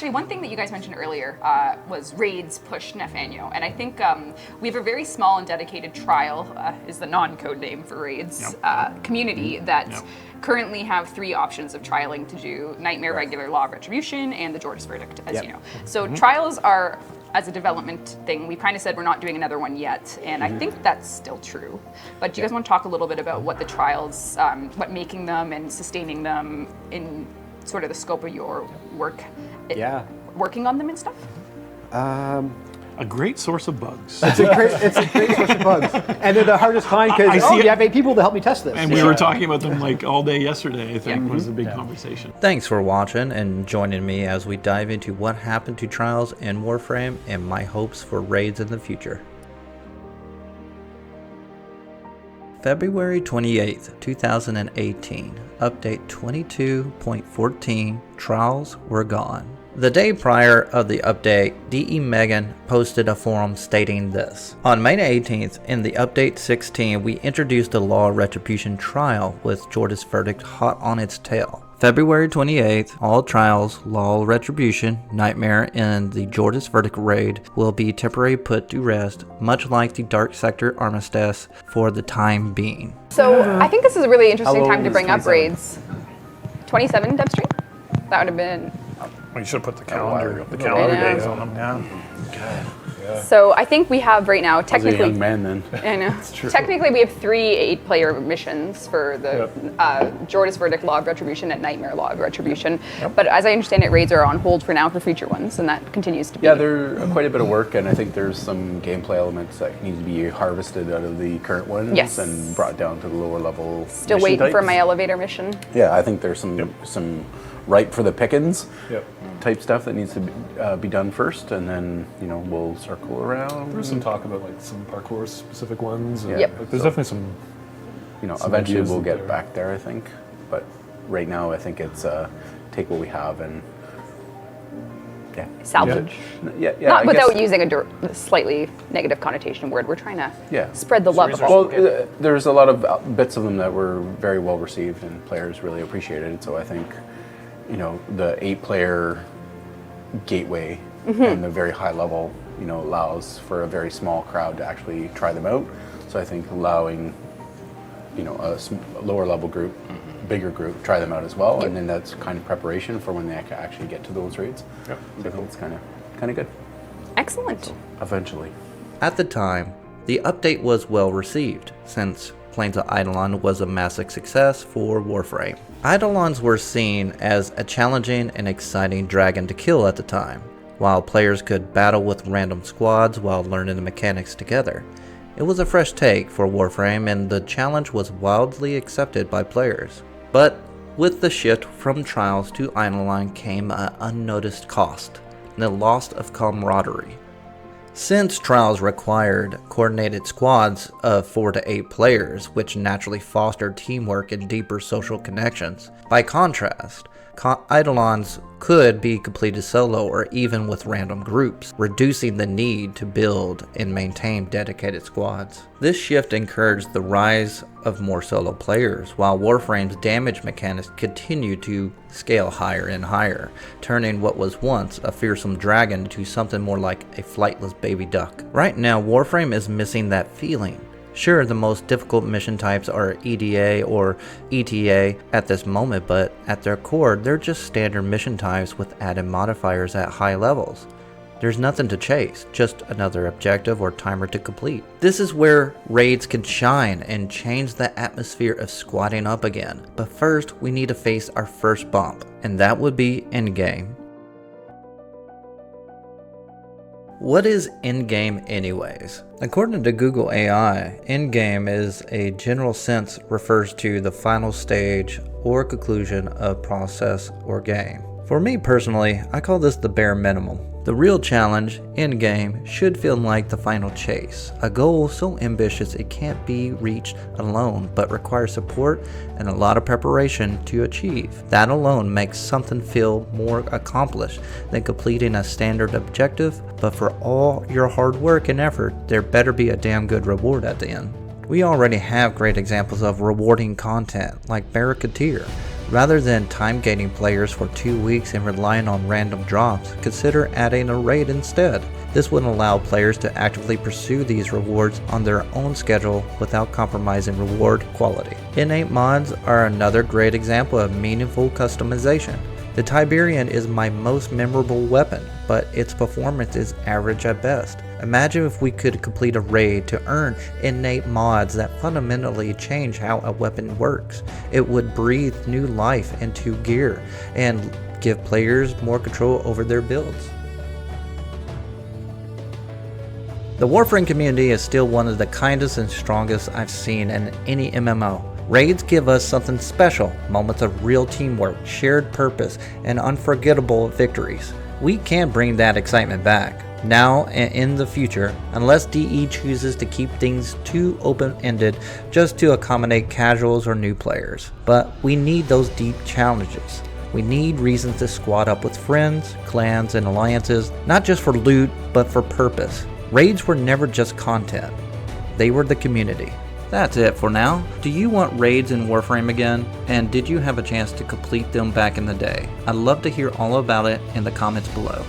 actually, one thing that you guys mentioned earlier was raids push Nathaniel, and I think we have a very small and dedicated trial, is the non-code name for raids, community that currently have 3 options of trialing to do: Nightmare, Regular, Law of Retribution, and the Jordas Verdict, as you know. So trials are, as a development thing, we kind of said we're not doing another one yet, and I think that's still true. But do you guys want to talk a little bit about what the trials, what making them and sustaining them in sort of the scope of your work, working on them and stuff? A great source of bugs. It's a great source of bugs, and they're the hardest kind because you have 8 people to help me test this. And we were talking about them like all day yesterday. I think was a big conversation. Thanks for watching and joining me as we dive into what happened to trials in Warframe and my hopes for raids in the future. February 28th, 2018, update 22.14, trials were gone. The day prior of the update, DE Megan posted a forum stating this. On May 18th, in the update 16, we introduced the Law of Retribution trial with Jordas Verdict hot on its tail. February 28th, all trials, Law of Retribution, Nightmare, and the Jordas Verdict raid will be temporarily put to rest, much like the Dark Sector Armistice for the time being. So I think this is a really interesting time to bring up raids. 27 Devstream? That would have been... Well, you should have put the calendar days on them. Yeah. So I think we have right now, technically... I was a young man then. I know. Technically, we have 3 8-player missions for the Jordas Verdict, Law of Retribution, and Nightmare, Law of Retribution. But as I understand it, raids are on hold for now for future ones, and that continues to be... Yeah, they're quite a bit of work, and I think there's some gameplay elements that need to be harvested out of the current ones and brought down to the lower level. Still waiting for my elevator mission. Yeah, I think there's some ripe for the pickings type stuff that needs to be done first, and then we'll circle around. There's some talk about like some parkour specific ones. There's definitely some. Eventually we'll get back there, I think. But right now, I think it's take what we have and salvage. Not without using a slightly negative connotation word. We're trying to spread the love of all. Well, there's a lot of bits of them that were very well received and players really appreciated. So I think the 8-player gateway and the very high level, allows for a very small crowd to actually try them out. So I think allowing, a lower level group, bigger group, try them out as well, and then that's kind of preparation for when they actually get to those raids. So I think it's kind of good. Excellent. So, eventually. At the time, the update was well received, since Plains of Eidolon was a massive success for Warframe. Eidolons were seen as a challenging and exciting dragon to kill at the time, while players could battle with random squads while learning the mechanics together. It was a fresh take for Warframe, and the challenge was wildly accepted by players. But with the shift from Trials to Eidolon came an unnoticed cost, the loss of camaraderie. Since Trials required coordinated squads of 4 to 8 players, which naturally fostered teamwork and deeper social connections. By contrast, Eidolons could be completed solo or even with random groups, reducing the need to build and maintain dedicated squads. This shift encouraged the rise of more solo players, while Warframe's damage mechanics continued to scale higher and higher, turning what was once a fearsome dragon into something more like a flightless baby duck. Right now, Warframe is missing that feeling. Sure, the most difficult mission types are EDA or ETA at this moment, but at their core, they're just standard mission types with added modifiers at high levels. There's nothing to chase, just another objective or timer to complete. This is where raids can shine and change the atmosphere of squatting up again. But first, we need to face our first bump, and that would be Endgame. What is Endgame anyways? According to Google AI, Endgame is a general sense refers to the final stage or conclusion of process or game. For me personally, I call this the bare minimum. The real challenge, Endgame, should feel like the final chase, a goal so ambitious it can't be reached alone but requires support and a lot of preparation to achieve. That alone makes something feel more accomplished than completing a standard objective, but for all your hard work and effort, there better be a damn good reward at the end. We already have great examples of rewarding content like Barracuteer, Rather than time gating players for 2 weeks and relying on random drops, consider adding a raid instead. This would allow players to actively pursue these rewards on their own schedule without compromising reward quality. Innate mods are another great example of meaningful customization. The Tiberian is my most memorable weapon, but its performance is average at best. Imagine if we could complete a raid to earn innate mods that fundamentally change how a weapon works. It would breathe new life into gear and give players more control over their builds. The Warframe community is still one of the kindest and strongest I've seen in any MMO. Raids give us something special, moments of real teamwork, shared purpose, and unforgettable victories. We can bring that excitement back, now and in the future, unless DE chooses to keep things too open-ended just to accommodate casuals or new players. But we need those deep challenges. We need reasons to squad up with friends, clans, and alliances, not just for loot, but for purpose. Raids were never just content. They were the community. That's it for now. Do you want raids in Warframe again? And did you have a chance to complete them back in the day? I'd love to hear all about it in the comments below.